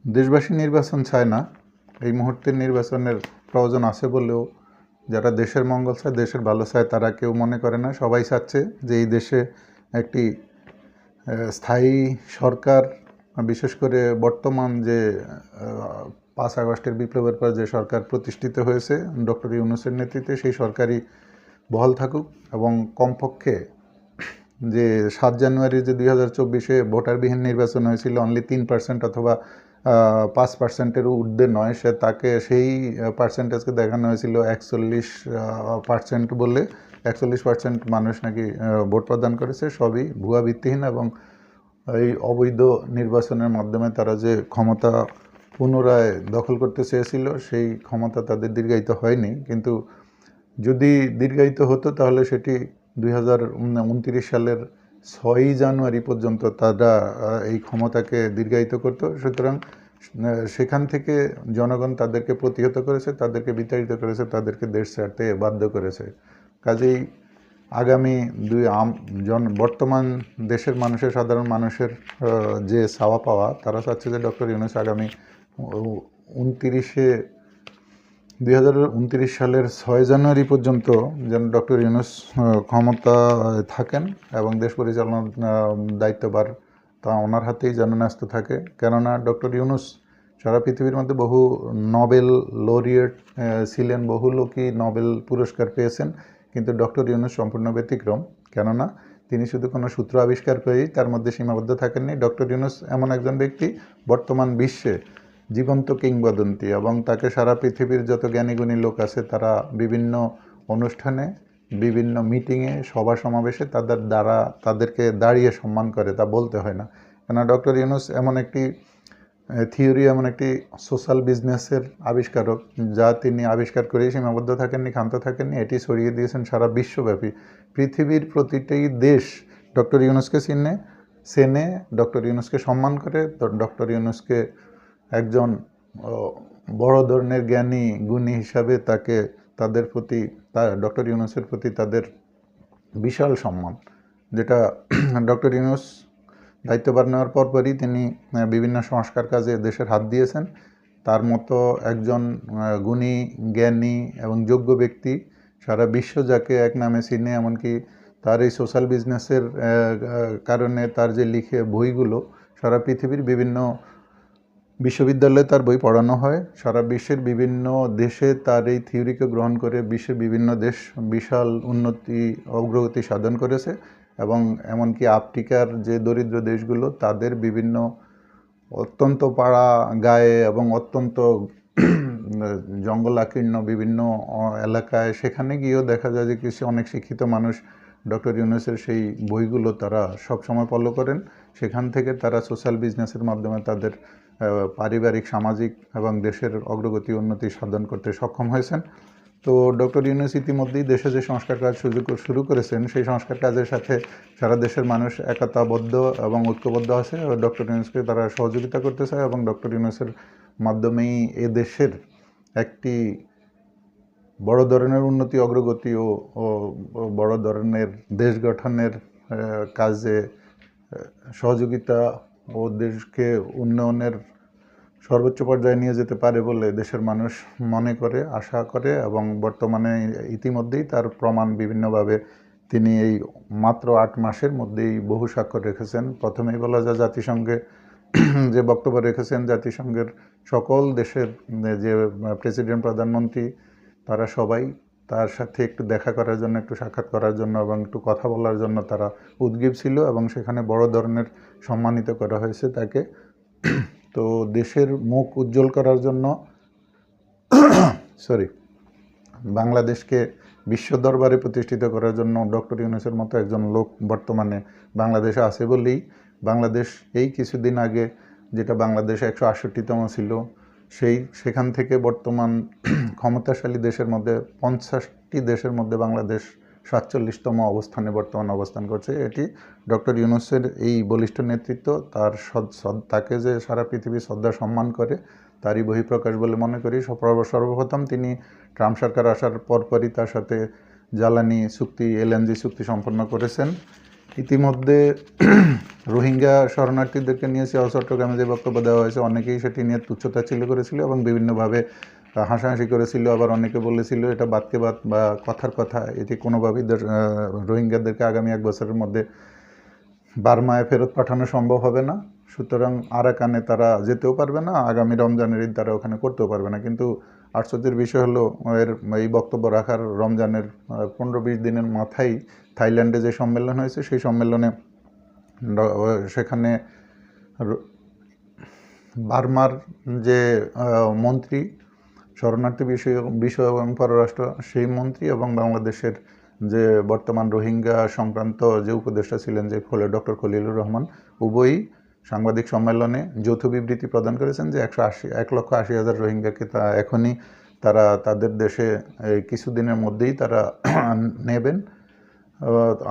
দেশবাসী নির্বাচন চায় না। এই মুহূর্তে নির্বাচনের প্রয়োজন আছে বলেও যারা দেশের মঙ্গল চায়, দেশের ভালো চায়, তারা কেউ মনে করে না। সবাই চাচ্ছে যে এই দেশে একটি স্থায়ী সরকার, বিশেষ করে বর্তমান যে 5 আগস্টের বিপ্লবের পর যে সরকার প্রতিষ্ঠিত হয়েছে ডক্টর ইউনূসের নেতৃত্বে, সেই সরকারই বহাল থাকুক এবং কমপক্ষে যে 7 জানুয়ারি যে 2024-এ ভোটারবিহীন নির্বাচন হয়েছিল, অনলি 3% অথবা 5%-এর ঊর্ধ্বে নয়, তাকে সেই পার্সেন্টেজকে দেখানো হয়েছিল 41% বলে। 41% মানুষ নাকি ভোট প্রদান করেছে। সবই ভুয়া, ভিত্তিহীন এবং এই অবৈধ নির্বাচনের মাধ্যমে তারা যে ক্ষমতা পুনরায় দখল করতে চেয়েছিল, সেই ক্ষমতা তাদের দীর্ঘায়িত হয়নি। কিন্তু যদি দীর্ঘায়িত হতো তাহলে সেটি 2029 সালের 6 জানুয়ারি পর্যন্ত তারা এই ক্ষমতাকে দীর্ঘায়িত করতো। সুতরাং সেখান থেকে জনগণ তাদেরকে প্রতিহত করেছে, তাদেরকে বিতাড়িত করেছে, তাদেরকে দেশ ছাড়তে বাধ্য করেছে। কাজেই আগামী বর্তমান দেশের মানুষের, সাধারণ মানুষের যে চাওয়া পাওয়া, তারা চাচ্ছে যে ডক্টর ইউনূস আগামী 2029 সালের 6 জানুয়ারি পর্যন্ত যেন ডক্টর ইউনূস ক্ষমতা থাকেন এবং দেশ পরিচালনার দায়িত্বভার তা ওনার হাতেই যেন ন্যস্ত থাকে। কেননা ডক্টর ইউনূস সারা পৃথিবীর মধ্যে বহু নোবেল লরিয়েট ছিলেন, বহু লোকই নোবেল পুরস্কার পেয়েছেন, কিন্তু ডক্টর ইউনূস সম্পূর্ণ ব্যতিক্রম। কেননা তিনি শুধু কোনো সূত্র আবিষ্কার করেই তার মধ্যে সীমাবদ্ধ থাকেননি। ডক্টর ইউনূস এমন একজন ব্যক্তি, বর্তমান বিশ্বে জীবন্ত কিংবদন্তি, এবং তাকে সারা পৃথিবীর যত জ্ঞানীগুণী লোক আছে তারা বিভিন্ন অনুষ্ঠানে, বিভিন্ন মিটিংয়ে, সভা সমাবেশে তাদেরকে দাঁড়িয়ে সম্মান করে, তা বলতে হয় না। কেননা ডক্টর ইউনূস এমন একটি থিওরি, এমন একটি সোশ্যাল বিজনেসের আবিষ্কারক, যা তিনি আবিষ্কার করেই সীমাবদ্ধ থাকেননি, ক্ষান্ত থাকেননি। এটি ছড়িয়ে দিয়েছেন সারা বিশ্বব্যাপী। পৃথিবীর প্রতিটি দেশ ডক্টর ইউনূসকে চেনে, ডক্টর ইউনূসকে সম্মান করে, ডক্টর ইউনূসকে একজন বড় ধরনের জ্ঞানী গুণী হিসাবে ডক্টর ইউনূসের প্রতি তাদের বিশাল সম্মান। যেটা ডক্টর ইউনূস দায়িত্বভার নেওয়ার পরপরই তিনি বিভিন্ন সংস্কার কাজে দেশের হাত দিয়েছেন। তার মতো একজন গুণী, জ্ঞানী এবং যোগ্য ব্যক্তি সারা বিশ্ব যাকে এক নামে চিনে, এমনকি তার এই সোশ্যাল বিজনেসের কারণে তার যে লিখে বইগুলো সারা পৃথিবীর বিভিন্ন বিশ্ববিদ্যালয়ে তার বই পড়ানো হয়। সারা বিশ্বের বিভিন্ন দেশে তার এই থিওরিকে গ্রহণ করে বিশ্বের বিভিন্ন দেশ বিশাল অগ্রগতি সাধন করেছে। এবং এমনকি আফ্রিকার যে দরিদ্র দেশগুলো, তাদের বিভিন্ন অত্যন্ত পাড়া গায়ে এবং অত্যন্ত জঙ্গলাকীর্ণ বিভিন্ন এলাকায়, সেখানে গিয়েও দেখা যায় যে অনেক শিক্ষিত মানুষ ডক্টর ইউনূসের সেই বইগুলো তারা সবসময় ফলো করেন। সেখান থেকে তারা সোশ্যাল বিজনেসের মাধ্যমে তাদের পারিবারিক, সামাজিক এবং দেশের অগ্রগতি, উন্নতি সাধন করতে সক্ষম হয়েছেন। তো ডক্টর ইউনূস ইতিমধ্যেই দেশে যে সংস্কার কাজ শুরু করেছেন, সেই সংস্কার কাজের সাথে সারা দেশের মানুষ একতাবদ্ধ এবং ঐক্যবদ্ধ আছে। ডক্টর ইউনূসকে তারা সহযোগিতা করতে চায় এবং ডক্টর ইউনূসের মাধ্যমেই এ দেশের একটি বড় ধরনের উন্নতি, অগ্রগতি ও বড় ধরনের দেশ গঠনের কাজে সহযোগিতা ও দেশকে উন্নয়নের সর্বোচ্চ পর্যায়ে নিয়ে যেতে পারে বলে দেশের মানুষ মনে করে, আশা করে। এবং বর্তমানে ইতিমধ্যেই তার প্রমাণ বিভিন্নভাবে তিনি এই মাত্র 8 মাসের মধ্যেই বহু স্বাক্ষর রেখেছেন। প্রথমেই বলা যায়, জাতিসংঘে যে বক্তব্য রেখেছেন, জাতিসংঘের সকল দেশের যে প্রেসিডেন্ট, প্রধানমন্ত্রী, তারা সবাই তার সাথে একটু দেখা করার জন্য, একটু সাক্ষাৎ করার জন্য এবং একটু কথা বলার জন্য তারা উদগ্রীব ছিল, এবং সেখানে বড় ধরনের সম্মানিত করা হয়েছে তাকে। তো দেশের মুখ উজ্জ্বল করার জন্য, বাংলাদেশকে বিশ্ব দরবারে প্রতিষ্ঠিত করার জন্য ডক্টর ইউনূসের মতো একজন লোক বর্তমানে বাংলাদেশে আছে বলেই বাংলাদেশ এই কিছুদিন আগে, যেটা বাংলাদেশ 168তম ছিল, সেখান থেকে বর্তমান ক্ষমতাশালী দেশের মধ্যে 50টি দেশের মধ্যে বাংলাদেশ 47তম অবস্থানে বর্তমান অবস্থান করছে। এটি ডক্টর ইউনূসের এই বলিষ্ঠ নেতৃত্ব, তাকে যে সারা পৃথিবী শ্রদ্ধা সম্মান করে, তারই বহিঃপ্রকাশ বলে মনে করি। সর্বপ্রথম তিনি ট্রাম্প সরকার আসার পরপরই তার সাথে জ্বালানি চুক্তি, LNG চুক্তি সম্পন্ন করেছেন। ইতিমধ্যে রোহিঙ্গা শরণার্থীদেরকে নিয়ে চট্টগ্রামে যে বক্তব্য দেওয়া হয়েছে অনেকেই সেটি নিয়ে তুচ্ছতাচ্ছিল্য করেছিল এবং বিভিন্নভাবে হাসাহাসি করেছিল। আবার অনেকে বলেছিল এটা বাতকে বাত বা কথার কথা, এটি কোনোভাবেই রোহিঙ্গাদেরকে আগামী 1 বছরের মধ্যে বার্মায় ফেরত পাঠানো সম্ভব হবে না। সুতরাং আরাকানে তারা যেতেও পারবে না, আগামী রমজানের ঈদ তারা ওখানে করতেও পারবে না। কিন্তু আশ্চর্যের বিষয় হলো এই বক্তব্য রাখার রমজানের 15-20 দিনের মাথায় থাইল্যান্ডে যে সম্মেলন হয়েছে সেই সম্মেলনে সেখানে বার্মার যে মন্ত্রী শরণার্থী বিষয় এবং পররাষ্ট্র সেই মন্ত্রী এবং বাংলাদেশের যে বর্তমান রোহিঙ্গা সংক্রান্ত যে উপদেষ্টা ছিলেন যে ডক্টর খলিলুর রহমান উভয়ই সাংবাদিক সম্মেলনে যৌথ বিবৃতি প্রদান করেছেন যে 1,80,000 রোহিঙ্গাকে এখনই তারা তাদের দেশে কিছুদিনের মধ্যেই তারা নেবেন।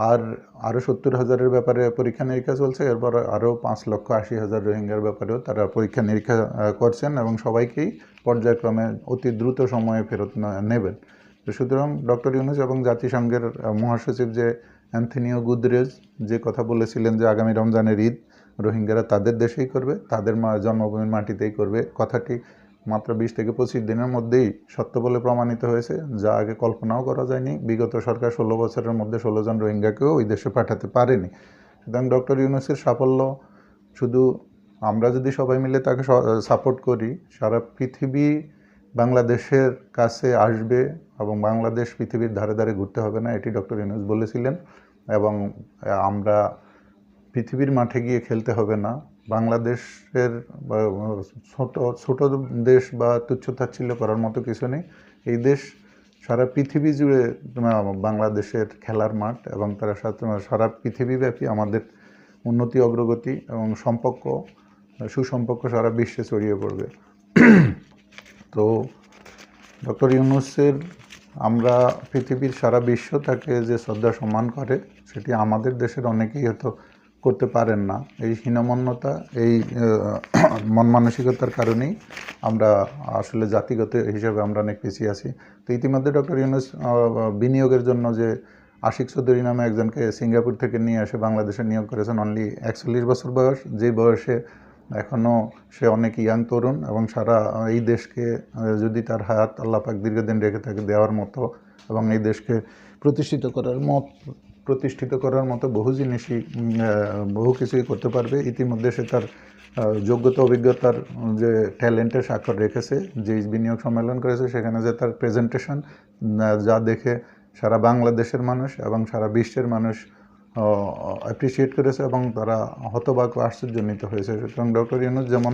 আর আরও 70,000-এর ব্যাপারে পরীক্ষা নিরীক্ষা চলছে। এরপর আরও 5,80,000 রোহিঙ্গার ব্যাপারেও তারা পরীক্ষা নিরীক্ষা করছেন এবং সবাইকেই পর্যায়ক্রমে অতি দ্রুত সময়ে ফেরত নেবেন। সুতরাং ডক্টর ইউনূস এবং জাতিসংঘের মহাসচিব যে অ্যান্থনিও গুতেরেস যে কথা বলেছিলেন যে আগামী রমজানের ঈদ রোহিঙ্গারা তাদের দেশেই করবে, তাদের জন্মভূমির মাটিতেই করবে, কথাটি মাত্র 20 থেকে 25 দিনের মধ্যেই সত্য বলে প্রমাণিত হয়েছে, যা আগে কল্পনাও করা যায়নি। বিগত সরকার 16 বছরের মধ্যে 16 জন রোহিঙ্গাকেও ওই দেশে পাঠাতে পারেনি। সুতরাং ডক্টর ইউনূসের সাফল্য শুধু আমরা যদি সবাই মিলে তাকে সাপোর্ট করি, সারা পৃথিবী বাংলাদেশের কাছে আসবে এবং বাংলাদেশ পৃথিবীর ধারে ধারে ঘুরতে হবে না, এটি ডক্টর ইউনূস বলেছিলেন। এবং আমরা পৃথিবীর মাঠে গিয়ে খেলতে হবে না, বাংলাদেশের ছোট দেশ বা তুচ্ছতাচ্ছিল্য করার মতো কিছু নেই। এই দেশ সারা পৃথিবী জুড়ে বাংলাদেশের খেলার মাঠ এবং তারা সারা পৃথিবীব্যাপী আমাদের উন্নতি অগ্রগতি এবং সুসম্পর্ক সারা বিশ্বে ছড়িয়ে পড়বে। তো ডক্টর ইউনূসের আমরা পৃথিবীর সারা বিশ্ব তাকে যে শ্রদ্ধা সম্মান করে সেটি আমাদের দেশের অনেকেই হয়তো করতে পারেন না। এই হীনমন্যতা, এই মন মানসিকতার কারণেই আমরা আসলে জাতিগত হিসেবে আমরা অনেক পিছিয়ে আছি। তো ইতিমধ্যে ডক্টর ইউনূস বিনিয়োগের জন্য যে আশিক চৌধুরী নামে একজনকে সিঙ্গাপুর থেকে নিয়ে এসে বাংলাদেশে নিয়োগ করেছেন, অনলি 41 বছর বয়স, যে বয়সে এখনও সে অনেক ইয়াং তরুণ এবং সারা এই দেশকে যদি তার হায়াত আল্লাহ পাক দীর্ঘদিন রেখে থাকে দেওয়ার মতো এবং এই দেশকে প্রতিষ্ঠিত করার মতো বহু কিছুই করতে পারবে। ইতিমধ্যে সে তার যোগ্যতা অভিজ্ঞতার যে ট্যালেন্টের স্বাক্ষর রেখেছে, যে বিনিয়োগ সম্মেলন করেছে সেখানে যে তার প্রেজেন্টেশন যা দেখে সারা বাংলাদেশের মানুষ এবং সারা বিশ্বের মানুষ অ্যাপ্রিসিয়েট করেছে এবং তারা হতবাক ও আশ্চর্যান্বিত হয়েছে। সুতরাং ডক্টর ইউনূস যেমন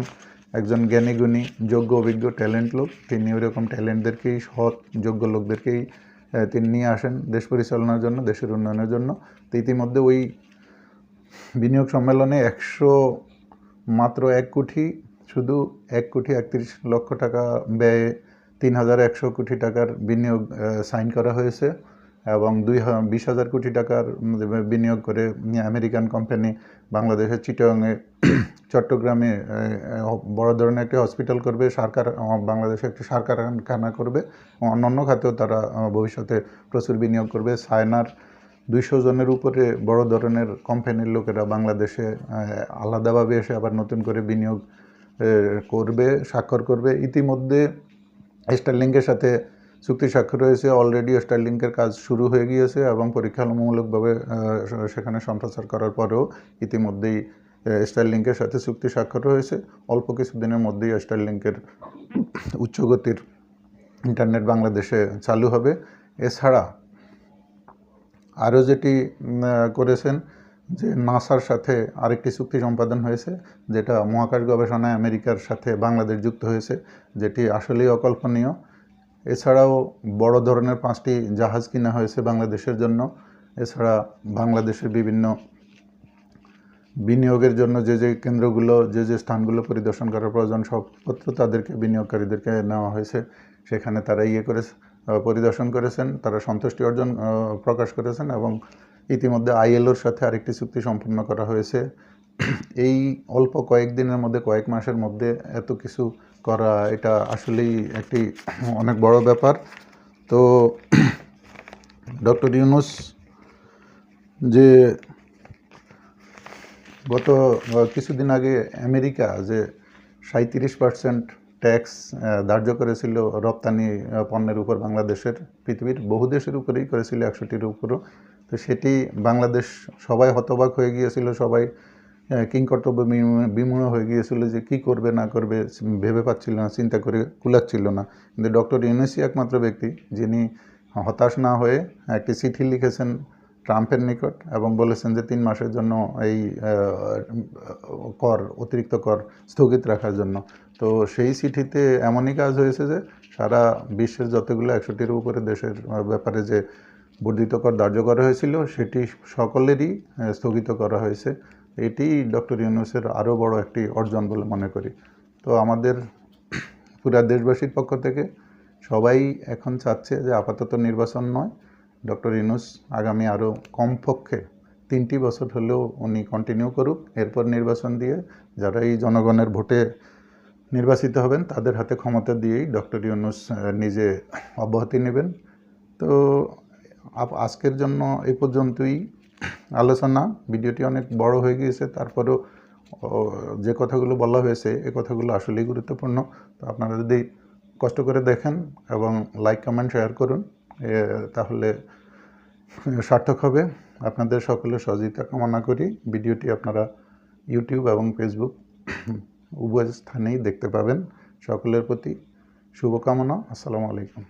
একজন জ্ঞানীগুণী যোগ্য অভিজ্ঞ ট্যালেন্ট লোক, তিনি ওইরকম ট্যালেন্টদেরকেই সৎ যোগ্য লোকদেরকেই তিনি নিয়ে আসেন দেশ পরিচালনার জন্য, দেশের উন্নয়নের জন্য। তো ইতিমধ্যে ওই বিনিয়োগ সম্মেলনে মাত্র 1,31,00,000 টাকা ব্যয়ে 3,100 কোটি টাকার বিনিয়োগ সাইন করা হয়েছে এবং 20,000 কোটি টাকার বিনিয়োগ করে আমেরিকান কোম্পানি বাংলাদেশের চট্টগ্রামে বড় ধরনের একটি হসপিটাল করবে, বাংলাদেশে একটি সার কারখানা করবে, অন্যান্য খাতেও তারা ভবিষ্যতে প্রচুর বিনিয়োগ করবে। চায়নার 200 জনের উপরে বড় ধরনের কোম্পানির লোকেরা বাংলাদেশে আলাদাভাবে এসে আবার নতুন করে বিনিয়োগ স্বাক্ষর করবে। ইতিমধ্যে স্টারলিংকের সাথে চুক্তি স্বাক্ষর হয়েছে, অলরেডি স্টারলিংকের কাজ শুরু হয়ে গিয়েছে এবং পরীক্ষামূলকভাবে সেখানে সম্প্রচার করার পরেও ইতিমধ্যেই স্টারলিংকের সাথে চুক্তি স্বাক্ষর হয়েছে। অল্প কিছুদিনের মধ্যেই স্টারলিংকের উচ্চগতির ইন্টারনেট বাংলাদেশে চালু হবে। এছাড়া আরও যেটি করেছেন যে নাসার সাথে আরেকটি চুক্তি সম্পাদন হয়েছে, যেটা মহাকাশ গবেষণায় আমেরিকার সাথে বাংলাদেশ যুক্ত হয়েছে, যেটি আসলেই অকল্পনীয়। এছাড়াও বড় ধরনের 5টি জাহাজ কিনা হয়েছে বাংলাদেশের জন্য। এছাড়া বাংলাদেশের বিভিন্ন বিনিয়োগের জন্য যে কেন্দ্রগুলো যে স্থানগুলো পরিদর্শন করার প্রয়োজন সবপত্র তাদেরকে বিনিয়োগকারীদেরকে নেওয়া হয়েছে, সেখানে তারা পরিদর্শন করেছেন, তারা সন্তুষ্টি প্রকাশ করেছেন এবং ইতিমধ্যে ILOর সাথে আরেকটি চুক্তি সম্পন্ন করা হয়েছে। এই অল্প কয়েকদিনের মধ্যে, কয়েক মাসের মধ্যে এত কিছু করা, এটা আসলেই একটি অনেক বড় ব্যাপার। তো ডক্টর ইউনূস যে গত কিছুদিন আগে আমেরিকা যে 37% ট্যাক্স ধার্য করেছিল রপ্তানি পণ্যের উপর বাংলাদেশের, পৃথিবীর বহু দেশের উপরেই করেছিল, 100টির উপরও। তো সেটি বাংলাদেশ সবাই হতবাক হয়ে গিয়েছিল, সবাই কিংকর্তব্য বিমূঢ় হয়ে গিয়েছিল যে কী করবে না করবে ভেবে পাচ্ছিল না, চিন্তা করে কুলাচ্ছিল না। কিন্তু ডক্টর ইউনূসই একমাত্র ব্যক্তি যিনি হতাশ না হয়ে একটি চিঠি লিখেছেন ট্রাম্পের নিকট এবং বলেছেন যে 3 মাসের জন্য এই অতিরিক্ত কর স্থগিত রাখার জন্য। তো সেই চিঠিতে এমনই কাজ হয়েছে যে সারা বিশ্বের যতগুলো 100টির উপরে দেশের ব্যাপারে যে বর্ধিত কর ধার্য করা হয়েছিল সেটি সকলেরই স্থগিত করা হয়েছে। এটি ডক্টর ইউনূসের আরও বড় একটি অর্জন বলে মনে করি। তো আমাদের পুরা দেশবাসীর পক্ষ থেকে সবাই এখন চাচ্ছে যে আপাতত নির্বাচন নয়, ডক্টর ইউনূস আগামী আরও কমপক্ষে 3টি বছর হলেও উনি কন্টিনিউ করুক, এরপর নির্বাচন দিয়ে যারা এই জনগণের ভোটে নির্বাচিত হবেন তাদের হাতে ক্ষমতা দিয়েই ডক্টর ইউনূস নিজে অব্যাহতি নেবেন। তো আজকের জন্য এই পর্যন্তই আলোচনা। ভিডিওটি অনেক বড় হয়ে গিয়েছে, তারপরেও যে কথাগুলো বলা হয়েছে এই কথাগুলো আসলেই গুরুত্বপূর্ণ। তো আপনারা যদি কষ্ট করে দেখেন এবং লাইক কমেন্ট শেয়ার করুন, তাহলে সার্থক হবে। আপনাদের সকলের সহযোগিতা কামনা করি। ভিডিওটি আপনারা ইউটিউব এবং ফেসবুক উভয় স্থানেই দেখতে পাবেন। সকলের প্রতি শুভকামনা। আসসালামু আলাইকুম।